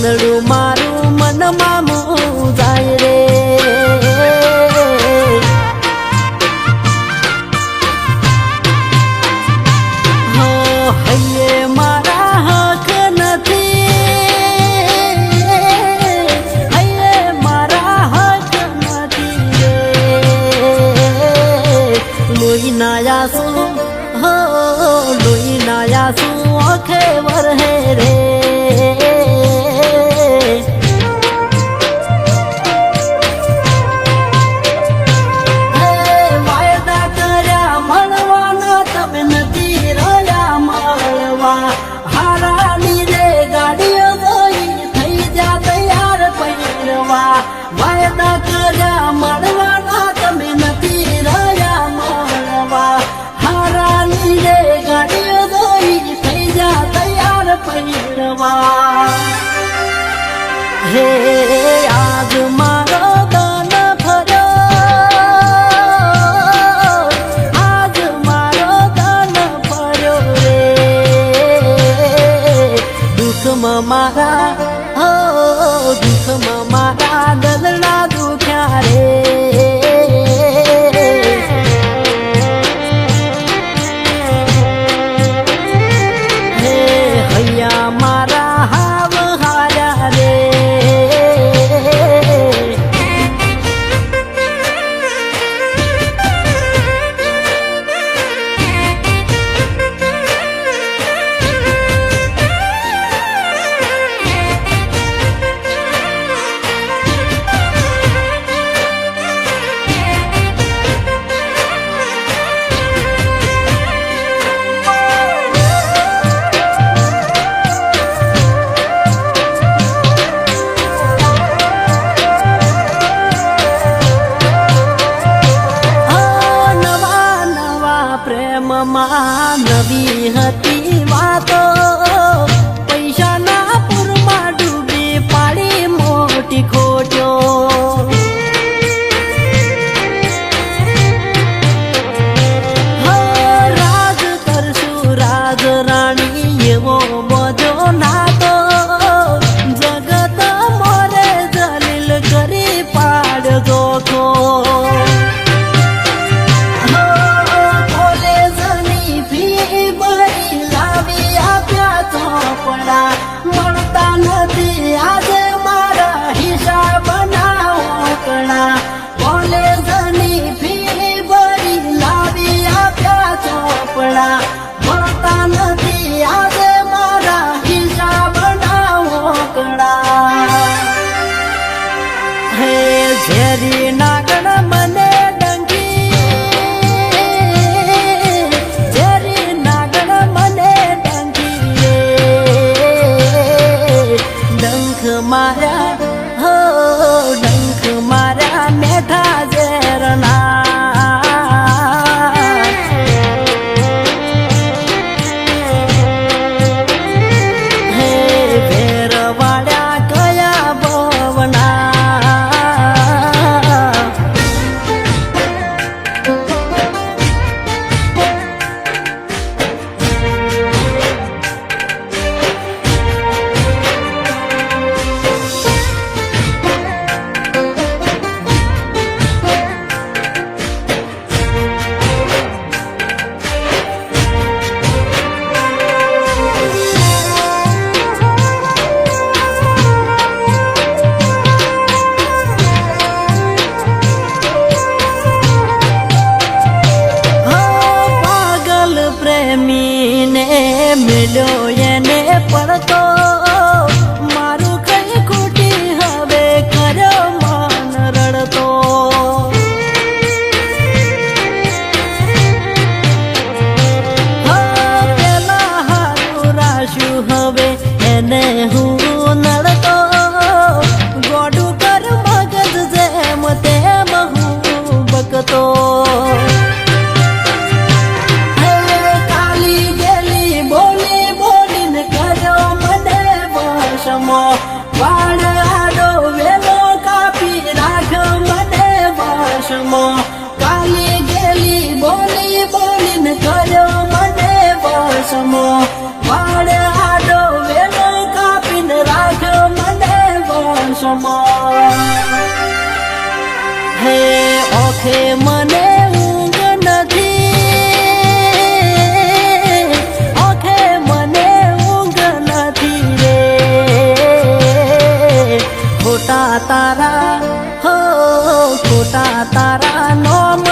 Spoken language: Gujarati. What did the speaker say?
મનડું મારું મનમાં મું જાય રે હો હૈયે મારા હક નથી હૈયે મારા હક નથી લોહી નાયા શું હો લોહી નાયા શું ઓખે વરહે રે વાયદા કર્યા મળવાના તમે નથી રહ્યા મળવા હારાની રે ગાડીઓ દોઈ થઈ જા તૈયાર પહેરવા હે આજ મારો દાન ફર્યો આજ મારો દાન ફર્યો રે દુઃખમાં મારા દુઃખમાં મારા દલડા દુખ્યા રે હે હૈયા મારા હાવ હાર્યા રે પ્રેમમાં નવી હતી વાતો પૈસાના પૂરમાં ડૂબી પાડી મોટી ખોટો રાજ કરશું રાજ રાણી એવો બધો નાતો જગત મોરે જલીલ કરી પાડજો ખો મળતા નથી આજે મારા હિસાબ બનાવકણા કોલેજની ફી ભરી લાવી આપ્યા ચોપડા મળતા નથી આજે મારા હિસાબ બનાવકણા હે ઝેરી નાગણ મને મારા હો ડંખ મારા મેઠા ઝેરના હે ભેરવાડ્યા કયા ભવના મેલ્યો એને પડતો મારું કઈ ખોટી હવે કર્યો મન રડતો પેલા હારું રાશું હવે એને હું નડતો ગોડું કર મગજ જેમ તેમ હું બકતો વાળ આડો વેલો કાપી રાખ મને વશમાં કાલી ગેલી બોલી બોલીને કર્યો મને વશમાં વાળ આડો વેલો કાપીને રાખ મને ચમચમાં હે ઓખે મને ઊંઘ નથી ઓખે મને ઊંઘ નથી રે ખોટા તારા હો ખોટા તારા નોમ